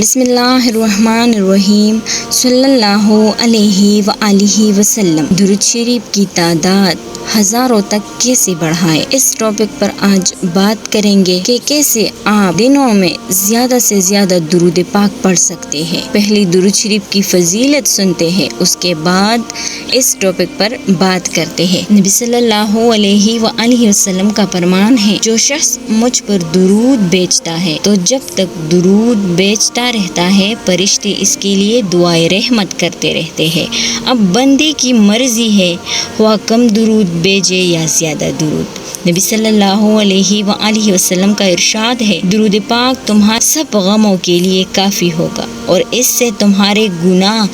بسم اللہ الرحمن الرحیم صلی اللہ علیہ وآلہ وسلم۔ درود شریف کی تعداد ہزاروں تک کیسے بڑھائیں، اس ٹاپک پر آج بات کریں گے کہ کیسے آپ دنوں میں زیادہ سے زیادہ درود پاک پڑھ سکتے ہیں۔ پہلی درود شریف کی فضیلت سنتے ہیں، اس کے بعد اس ٹاپک پر بات کرتے ہیں۔ نبی صلی اللہ علیہ وآلہ وسلم کا فرمان ہے، جو شخص مجھ پر درود بیچتا ہے تو جب تک درود بیچتا رہتا ہے فرشتے اس کے لیے دعائے رحمت کرتے رہتے ہیں۔ اب بندے کی مرضی ہے، وہ کم درود بیچے یا زیادہ درود۔ نبی صلی اللہ علیہ وآلہ وسلم کا ارشاد ہے، درود پاک تمہارے سب غموں کے لیے کافی ہوگا اور اس سے تمہارے گناہ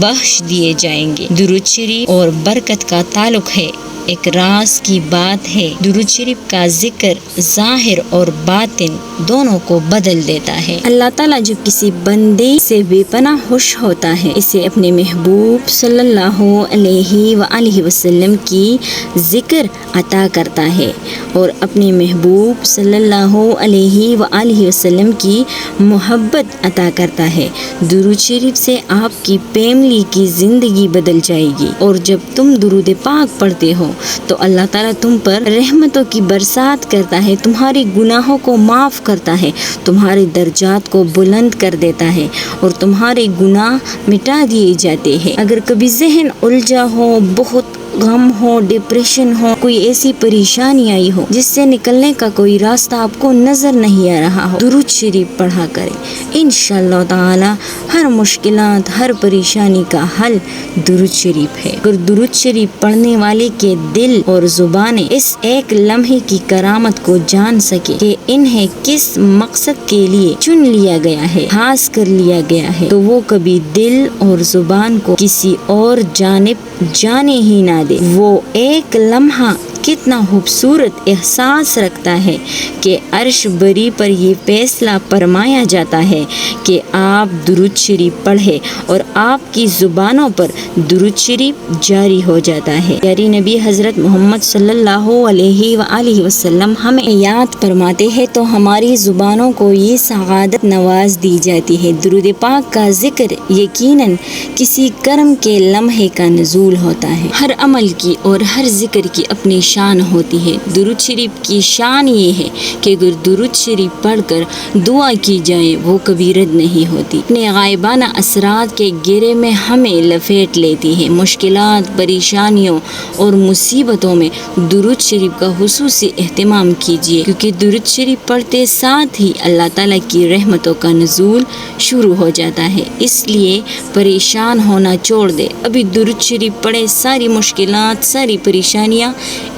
بخش دیے جائیں گے۔ درود شریف اور برکت کا تعلق ہے، ایک راز کی بات ہے۔ درود شریف کا ذکر ظاہر اور باطن دونوں کو بدل دیتا ہے۔ اللہ تعالیٰ جب کسی بندے سے بے پناہ خوش ہوتا ہے، اسے اپنے محبوب صلی اللہ علیہ وآلہ وسلم کی ذکر عطا کرتا ہے اور اپنے محبوب صلی اللہ علیہ وآلہ وسلم کی محبت عطا کرتا ہے۔ درود شریف سے آپ کی فیملی کی زندگی بدل جائے گی، اور جب تم درود پاک پڑھتے ہو تو اللہ تعالیٰ تم پر رحمتوں کی برسات کرتا ہے، تمہارے گناہوں کو معاف کرتا ہے، تمہارے درجات کو بلند کر دیتا ہے اور تمہارے گناہ مٹا دیے جاتے ہیں۔ اگر کبھی ذہن الجھا ہو، بہت غم ہو، ڈپریشن ہو، کوئی ایسی پریشانی آئی ہو جس سے نکلنے کا کوئی راستہ آپ کو نظر نہیں آ رہا ہو، درود شریف پڑھا کریں۔ انشاءاللہ تعالی ہر مشکلات، ہر پریشانی کا حل درود شریف ہے۔ اگر درود شریف پڑھنے والے کے دل اور زبانیں اس ایک لمحے کی کرامت کو جان سکے کہ انہیں کس مقصد کے لیے چن لیا گیا ہے، خاص کر لیا گیا ہے، تو وہ کبھی دل اور زبان کو کسی اور جانب جانے ہی نہ دے۔ وہ ایک لمحہ کتنا خوبصورت احساس رکھتا ہے کہ عرش بری پر یہ فیصلہ فرمایا جاتا ہے کہ آپ درود شریف پڑھیں اور آپ کی زبانوں پر درود شریف جاری ہو جاتا ہے۔ پیارے نبی حضرت محمد صلی اللہ علیہ وآلہ وسلم ہمیں یاد فرماتے ہیں تو ہماری زبانوں کو یہ سعادت نواز دی جاتی ہے۔ درود پاک کا ذکر یقیناً کسی کرم کے لمحے کا نزول ہوتا ہے۔ ہر عمل کی اور ہر ذکر کی اپنی شان ہوتی ہے۔ درود شریف کی شان یہ ہے کہ اگر درود شریف پڑھ کر دعا کی جائے وہ کبھی رد نہیں ہوتی، اپنے غائبانہ اثرات کے گرے میں ہمیں لپیٹ لیتی ہے۔ مشکلات، پریشانیوں اور مصیبتوں میں درود شریف کا خصوصی اہتمام کیجیے، کیونکہ درود شریف پڑھتے ساتھ ہی اللہ تعالیٰ کی رحمتوں کا نزول شروع ہو جاتا ہے۔ اس لیے پریشان ہونا چھوڑ دے، ابھی درود شریف پڑھے، ساری مشکلات، ساری پریشانیاں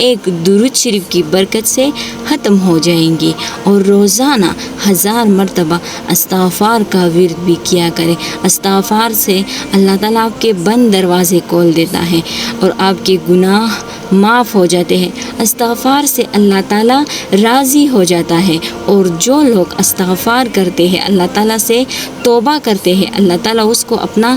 ایک درود شریف کی برکت سے ختم ہو جائیں گی۔ اور روزانہ 1000 مرتبہ استغفار کا ورد بھی کیا کریں۔ استغفار سے اللہ تعالیٰ آپ کے بند دروازے کھول دیتا ہے اور آپ کے گناہ معاف ہو جاتے ہیں۔ استغفار سے اللہ تعالیٰ راضی ہو جاتا ہے، اور جو لوگ استغفار کرتے ہیں، اللہ تعالیٰ سے توبہ کرتے ہیں، اللہ تعالیٰ اس کو اپنا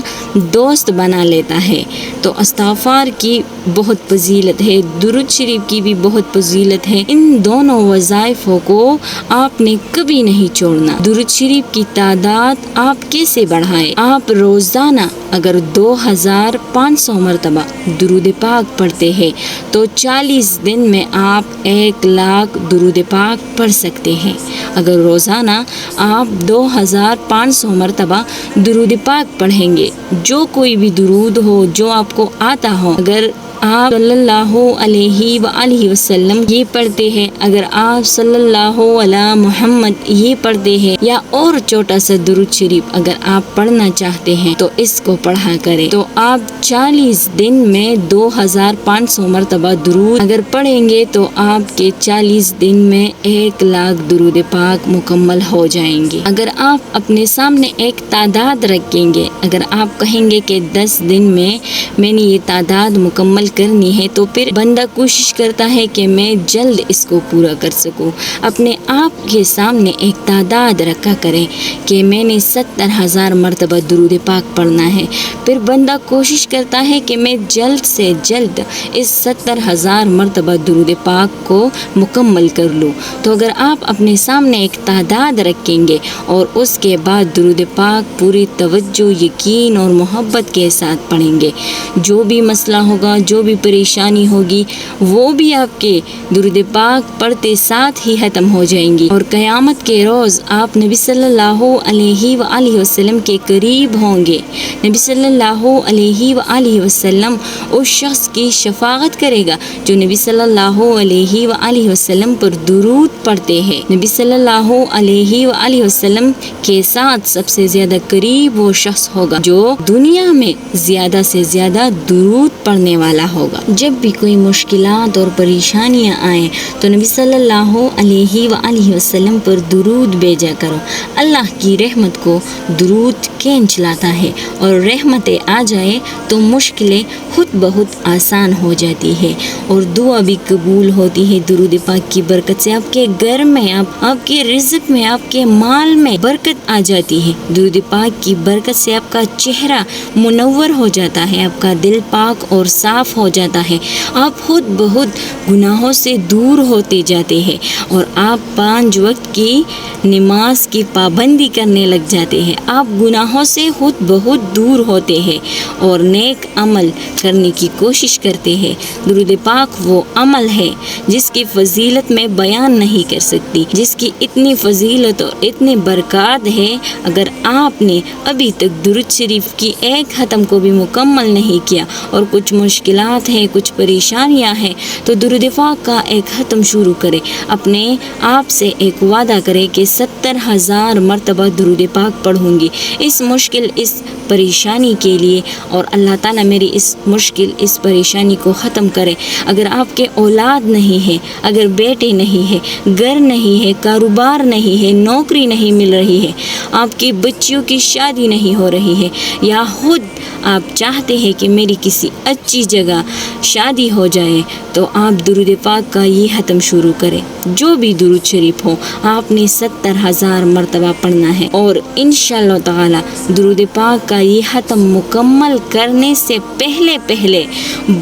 دوست بنا لیتا ہے۔ تو استغفار کی بہت فضیلت ہے، درود شریف کی بھی بہت فضیلت ہے۔ ان دونوں وظائفوں کو آپ نے کبھی نہیں چھوڑنا۔ درود شریف کی تعداد آپ کیسے بڑھائیں؟ آپ روزانہ اگر 2500 مرتبہ درود پاک پڑھتے ہیں تو 40 دن میں آپ 1,00,000 درود پاک پڑھ سکتے ہیں۔ اگر روزانہ آپ 2500 مرتبہ درود پاک پڑھیں گے، جو کوئی بھی درود ہو جو آپ کو آتا ہو، اگر آپ صلی اللہ علیہ وآلہ وسلم یہ پڑھتے ہیں، اگر آپ صلی اللہ علی محمد یہ پڑھتے ہیں، یا اور چھوٹا سا درود شریف اگر آپ پڑھنا چاہتے ہیں تو اس کو پڑھا کریں، تو آپ 40 دن میں 2500 مرتبہ درود اگر پڑھیں گے تو آپ کے 40 دن میں 1,00,000 درود پاک مکمل ہو جائیں گے۔ اگر آپ اپنے سامنے ایک تعداد رکھیں گے، اگر آپ کہیں گے کہ 10 دن میں میں نے یہ تعداد مکمل کرنی ہے تو پھر بندہ کوشش کرتا ہے کہ میں جلد اس کو پورا کر سکوں. اپنے آپ کے سامنے ایک تعداد رکھا کریں کہ میں نے 70,000 مرتبہ درود پاک پڑھنا ہے. پھر بندہ کوشش کرتا ہے کہ میں جلد سے جلد اس 70,000 مرتبہ درود پاک کو مکمل کر لوں. تو اگر آپ اپنے سامنے ایک تعداد رکھیں گے اور اس کے بعد درود پاک پوری توجہ، یقین اور محبت کے ساتھ پڑھیں گے، جو بھی مسئلہ ہوگا، جو بھی پریشانی ہوگی، وہ بھی آپ کے درود پاک پڑھتے ساتھ ہی ختم ہو جائیں گی. اور قیامت کے روز آپ نبی صلی اللہ علیہ وآلہ وسلم کے قریب ہوں گے. نبی صلی اللہ علیہ وآلہ وسلم اس شخص کی شفاعت کرے گا جو نبی صلی اللہ علیہ وآلہ وسلم پر درود پڑھتے ہیں. نبی صلی اللہ علیہ وآلہ وسلم کے ساتھ سب سے زیادہ قریب وہ شخص ہوگا جو دنیا میں زیادہ سے زیادہ درود پڑھنے والا ہوگا. جب بھی کوئی مشکلات اور پریشانیاں آئیں تو نبی صلی اللہ علیہ وآلہ وسلم پر درود بھیجا کرو. اللہ کی رحمت کو درود کھینچ لاتا ہے اور رحمتیں آ جائے تو مشکلیں خود بہت آسان ہو جاتی ہے اور دعا بھی قبول ہوتی ہے. درود پاک کی برکت سے آپ کے گھر میں، آپ کے رزق میں، آپ کے مال میں برکت آ جاتی ہے. درود پاک کی برکت سے آپ کا چہرہ منور ہو جاتا ہے، آپ کا دل پاک اور صاف ہو جاتا ہے. آپ خود بہت گناہوں سے دور ہوتے جاتے ہیں اور آپ 5 وقت کی نماز کی پابندی کرنے لگ جاتے ہیں. آپ گناہوں سے خود بہت دور ہوتے ہیں اور نیک عمل کرنے کی کوشش کرتے ہیں. درود پاک وہ عمل ہے جس کی فضیلت میں بیان نہیں کر سکتی، جس کی اتنی فضیلت اور اتنی برکات ہے. اگر آپ نے ابھی تک درود شریف کی ایک ختم کو بھی مکمل نہیں کیا اور کچھ مشکلات ہیں، کچھ پریشانیاں ہیں، تو درود پاک کا ایک ختم شروع کرے. اپنے آپ سے ایک وعدہ کرے کہ 70,000 مرتبہ درود پاک پڑھوں گی اس مشکل، اس پریشانی کے لیے، اور اللہ تعالیٰ میری اس مشکل، اس پریشانی کو ختم کرے. اگر آپ کے اولاد نہیں ہے، اگر بیٹے نہیں ہے، گھر نہیں ہے، کاروبار نہیں ہے، نوکری نہیں مل رہی ہے، آپ کی بچیوں کی شادی نہیں ہو رہی ہے، یا خود آپ چاہتے ہیں کہ میری کسی اچھی جگہ شادی ہو جائے، تو آپ درود پاک کا یہ ختم شروع کریں. جو بھی درود شریف ہو آپ نے 70,000 مرتبہ پڑھنا ہے اور انشاءاللہ تعالی درود پاک کا یہ ختم مکمل کرنے سے پہلے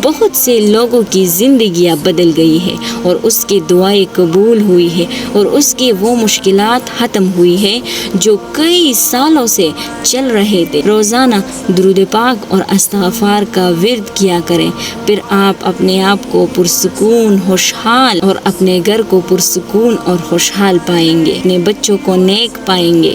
بہت سے لوگوں کی زندگیاں بدل گئی ہے اور اس کی دعائیں قبول ہوئی ہے اور اس کی وہ مشکلات ختم ہوئی ہے جو کئی سالوں سے چل رہے تھے. روزانہ درود پاک اور استغفار کا ورد کیا کریں. پھر آپ اپنے آپ کو پرسکون، خوشحال اور اپنے گھر کو پرسکون اور خوشحال پائیں گے، اپنے بچوں کو نیک پائیں گے.